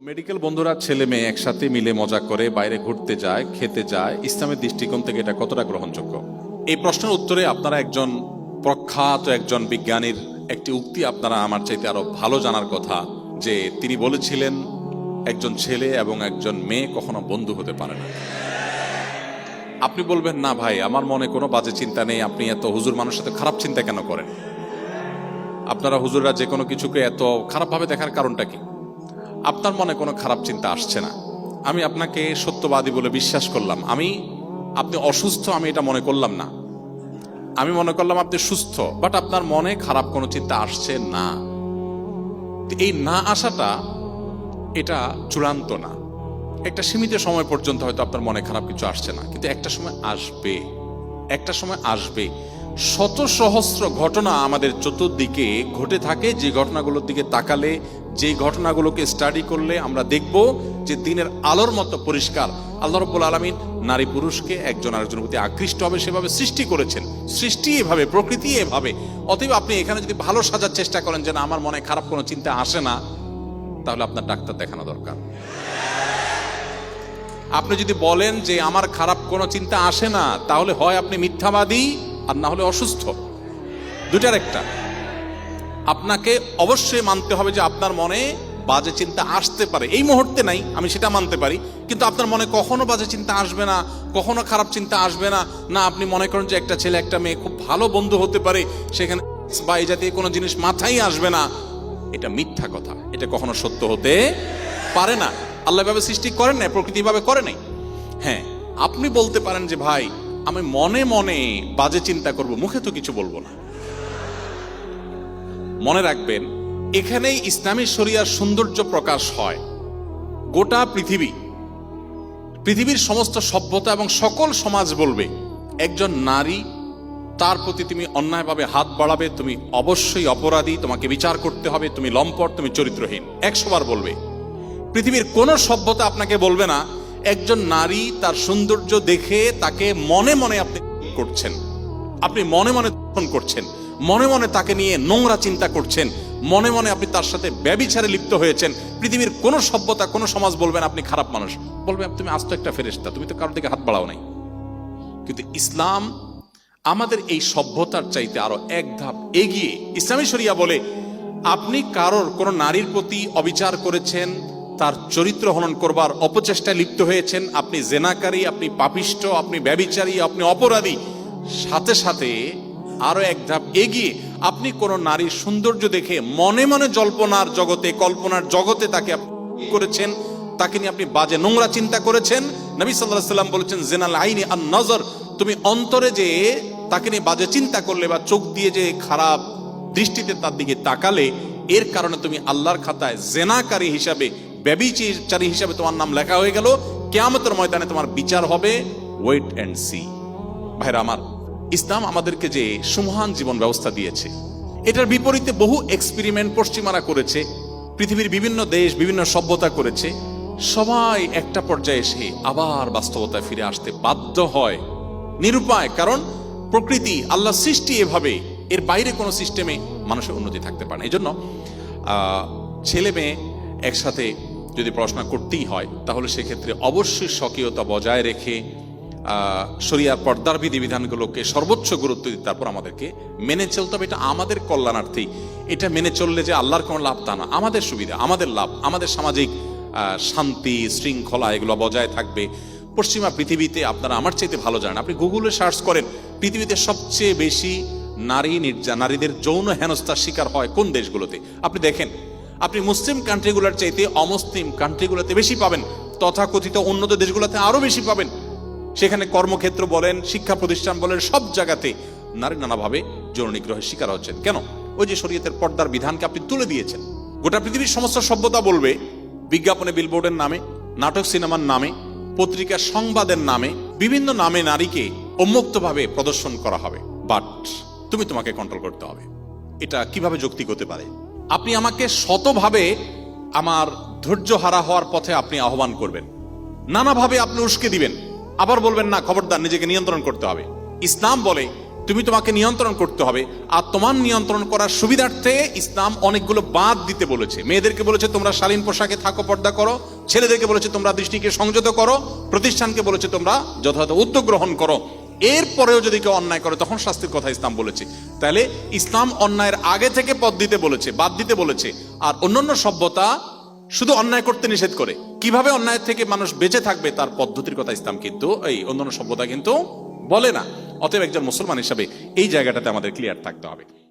Medical বন্ধুরা ছেলে মেয়ে একসাথে মিলে মজা করে বাইরে ঘুরতে যায়, খেতে যায়, ইসলামের দৃষ্টিকোণ থেকে এটা কতটা গ্রহণযোগ্য? এই প্রশ্নের উত্তরে আপনারা একজন প্রখ্যাত একজন বিজ্ঞানীর একটি উক্তি আপনারা আমার চাইতে আরো ভালো জানার কথা, যে তিনি বলেছিলেন একজন ছেলে এবং একজন মেয়ে কখনো বন্ধু হতে পারে না। আপনি বলবেন, না ভাই, আমার মনে কোনো বাজে চিন্তা নেই, আপনি এত হুজুর মানুষের সাথে খারাপ চিন্তা কেন করেন? আপনারা হুজুররা যে কোনো কিছুকে এত খারাপভাবে দেখার কারণটা কি? আপনার মনে কোনো খারাপ চিন্তা আসছে না, আমি আপনাকে সত্যবাদী বলে বিশ্বাস করলাম। আপনি অসুস্থ আমি এটা মনে করলাম না, আমি মনে করলাম আপনি সুস্থ, বাট আপনার মনে খারাপ কোনো চিন্তা আসছে না। এই না আসাটা এটা চূড়ান্ত না। একটা সীমিত সময় পর্যন্ত হয়তো আপনার মনে খারাপ কিছু আসছে না, কিন্তু একটা সময় আসবে, একটা সময় আসবে। শত সহস্র ঘটনা আমাদের চতুর্দিকে ঘটে থাকে, যে ঘটনাগুলোর দিকে তাকালে, যে ঘটনাগুলোকে স্টাডি করলে আমরা দেখব যে দিনের আলোর মতো পরিষ্কার আল্লাহ রাব্বুল আলামিন নারী পুরুষকে একজন আরেকজনের প্রতি আকৃষ্ট হবে সেভাবে সৃষ্টি করেছেন। সৃষ্টি এভাবে, প্রকৃতি এভাবে। অতএব আপনি এখানে যদি ভালো সাজার চেষ্টা করেন যে না, আমার মনে খারাপ কোনো চিন্তা আসে না, তাহলে আপনার ডাক্তার দেখানো দরকার। আপনি যদি বলেন যে আমার খারাপ কোনো চিন্তা আসে না, তাহলে হয় আপনি মিথ্যাবাদী আর না হলে অসুস্থ, দুটার একটা। আপনাকে অবশ্যই মানতে হবে যে আপনার মনে বাজে চিন্তা আসতে পারে, এই মুহূর্তে নাই, আমি সেটা মানতে পারি, কিন্তু আপনার মনে কখনো বাজে চিন্তা আসবে না, কখনো খারাপ চিন্তা আসবে না। না আপনি মনে করেন যে একটা ছেলে একটা মেয়ে খুব ভালো বন্ধু হতে পারে, সেখানে বা এই জাতীয় কোনো জিনিস মাথায় আসবে না, এটা মিথ্যা কথা, এটা কখনো সত্য হতে পারে না। আল্লাহ ভাবে সৃষ্টি করেন নাই, প্রকৃতি ভাবে করে নাই। হ্যাঁ, আপনি বলতে পারেন যে ভাই আমি মনে মনে বাজে চিন্তা করব, মুখে তো কিছু বলবো না। মনে রাখবেন, এখানেই ইসলামী শরিয়ার সৌন্দর্য প্রকাশ হয়। গোটা পৃথিবীর সমস্ত সভ্যতা এবং সকল সমাজ বলবে একজন নারী, তার প্রতি তুমি অন্যায়ভাবে হাত বাড়াবে, তুমি অবশ্যই অপরাধী, তোমাকে বিচার করতে হবে, তুমি লম্পট, তুমি চরিত্রহীন, 100 বার বলবে। পৃথিবীর কোন সভ্যতা আপনাকে বলবে না একজন নারী তার সৌন্দর্য দেখে তাকে মনে মনে আপনি করছেন, আপনি মনে মনে করছেন, মনে মনে তাকে নিয়ে নোংরা চিন্তা করছেন, মনে মনে আপনি তার সাথে ব্যভিচারে লিপ্ত হয়েছেন। পৃথিবীর কোন সভ্যতা, কোন সমাজ বলবেন আপনি খারাপ মানুষ, বলবে তুমি আস্ত একটা ফেরেশতা, তুমি তো কারোর দিকে হাত বাড়াও নাই। কিন্তু ইসলাম আমাদের এই সভ্যতার চাইতে আরো এক ধাপ এগিয়ে। ইসলামী শরিয়া বলে আপনি কারোর কোন নারীর প্রতি অবিচার করেছেন, তার চরিত্র হনন করবার অপচেষ্টায় লিপ্ত হয়েছেন, আপনি জেনাকারী, আপনি পাপিষ্ট, আপনি ব্যভিচারী, আপনি অপরাধী। সাথে সাথে আরো এক ধাপ এগিয়ে আপনি কোন নারীর সৌন্দর্য দেখে মনে মনে জল্পনার জগতে, কল্পনার জগতে তাকে করেছেন, তাকে নিয়ে আপনি বাজে নোংরা চিন্তা করেছেন। নবী সাল্লাল্লাহু আলাইহি ওয়াসাল্লাম বলেছেন জিনাল আইনি আন নজর, তুমি অন্তরে যে তাকে নিয়ে বাজে চিন্তা করলে বা চোখ দিয়ে যে খারাপ দৃষ্টিতে তার দিকে তাকালে, এর কারণে তুমি আল্লাহর খাতায় জেনাকারী হিসাবে, ব্যভিচারী হিসাবে তোমার নাম লেখা হয়ে গেল। কিয়ামতের ময়দানে তোমার বিচার হবে। Wait and see. ভাইরা আমার, ইসলাম আমাদেরকে যে সুমহান জীবন ব্যবস্থা দিয়েছে, এটার বিপরীতে বহু এক্সপেরিমেন্ট পশ্চিমারা করেছে, পৃথিবীর বিভিন্ন দেশ বিভিন্ন সভ্যতা করেছে। সবাই একটা পর্যায়ে এসে আবার বাস্তবতায় ফিরে আসতে বাধ্য হয়, নিরুপায়। কারণ প্রকৃতি, আল্লাহ সৃষ্টি এভাবে, এর বাইরে কোনো সিস্টেমে মানুষের উন্নতি থাকতে পারে না। এই জন্য ছেলে মেয়ে একসাথে যদি পড়াশোনা করতেই হয়, তাহলে সেক্ষেত্রে অবশ্যই স্বকীয়তা বজায় রেখে শরিয়ার পর্দার বিধিবিধানগুলোকে সর্বোচ্চ গুরুত্ব দিতে তারপর আমাদেরকে মেনে চলতে হবে। এটা আমাদের কল্যাণার্থে। এটা মেনে চললে যে আল্লাহর কোনো লাভ তা না, আমাদের সুবিধা, আমাদের লাভ, আমাদের সামাজিক শান্তি শৃঙ্খলা এগুলো বজায় থাকবে। পশ্চিমা পৃথিবীতে আপনারা আমার চাইতে ভালো জানেন, আপনি গুগলে সার্চ করেন, পৃথিবীতে সবচেয়ে বেশি নারীদের যৌন হেনস্থার শিকার হয় কোন দেশগুলোতে, আপনি দেখেন। আপনি মুসলিম কান্ট্রিগুলোর চাইতে অমুসলিম কান্ট্রিগুলোতে বেশি পাবেন, তথাকথিত উন্নত দেশগুলোতে আরো বেশি পাবেন। সেখানে কর্মক্ষেত্র বলেন, শিক্ষা প্রতিষ্ঠান বলেন, সব জায়গাতে নারী নানাভাবে যৌন নিগ্রহের শিকার হচ্ছেন। কেন? ওই যে শরীয়তের পর্দার বিধানকে আপনি তুলে দিয়েছেন। গোটা পৃথিবীর সমস্ত সভ্যতা বলবে বিজ্ঞাপনে, বিলবোর্ডের নামে, নাটক সিনেমার নামে, পত্রিকা সংবাদের নামে, বিভিন্ন নামে নারীকে উন্মুক্তভাবে প্রদর্শন করা হবে। বাট তোমাকে কন্ট্রোল করতে হবে। এটা কিভাবে যৌক্তিক হতে পারে? আপনি আমাকে শতভাবে আমার ধৈর্য হারা হওয়ার পথে আপনি আহ্বান করবেন, নানাভাবে আপনি উস্কে দিবেন, আবার বলবেন না খবরদার নিজেকে নিয়ন্ত্রণ করতে হবে। ইসলাম বলে তুমি তোমাকে নিয়ন্ত্রণ করতে হবে। আর তোমার নিয়ন্ত্রণ করার সুবিধার্থে ইসলাম অনেকগুলো বাদ দিতে বলেছে। মেয়েদেরকে বলেছে তোমরা শালীন পোশাকে থাকো, পর্দা করো। ছেলেদেরকে বলেছে তোমরা দৃষ্টিকে সংযত করো। প্রতিষ্ঠানকে বলেছে তোমরা যথাযথ উদ্যোগ গ্রহণ করো। এরপরেও যদি কেউ অন্যায় করে তখন শাস্তির কথা ইসলাম বলেছে। তাহলে ইসলাম অন্যায়ের আগে থেকে পথ দিতে বলেছে, বাদ দিতে বলেছে। আর অন্যান্য সভ্যতা শুধু অন্যায় করতে নিষেধ করে, কিভাবে অন্যায় থেকে মানুষ বেঁচে থাকবে তার পদ্ধতির কথা ইসলাম কিন্তু, এই অন্যান্য সভ্যতা কিন্তু বলে না। অতএব একজন মুসলমান হিসাবে এই জায়গাটাতে আমাদের ক্লিয়ার থাকতে হবে।